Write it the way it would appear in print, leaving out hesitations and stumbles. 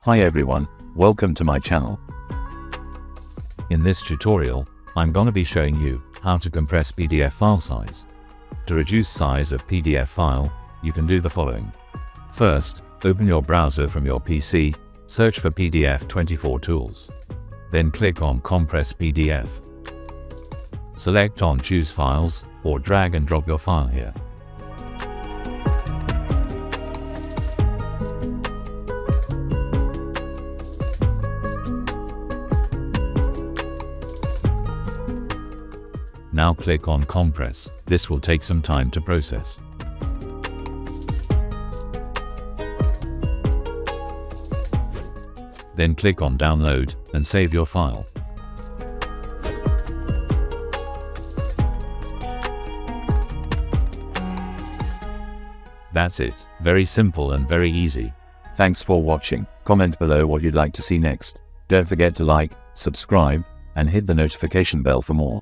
Hi everyone, welcome to my channel. In this tutorial, I'm gonna be showing you how to compress PDF file size. To reduce size of PDF file, you can do the following. First, open your browser from your PC, search for PDF 24 tools. Then click on Compress PDF. Select on Choose Files, or drag and drop your file here. Now click on Compress. This will take some time to process. Then click on Download and save your file. That's it. Very simple and very easy. Thanks for watching. Comment below what you'd like to see next. Don't forget to like, subscribe, and hit the notification bell for more.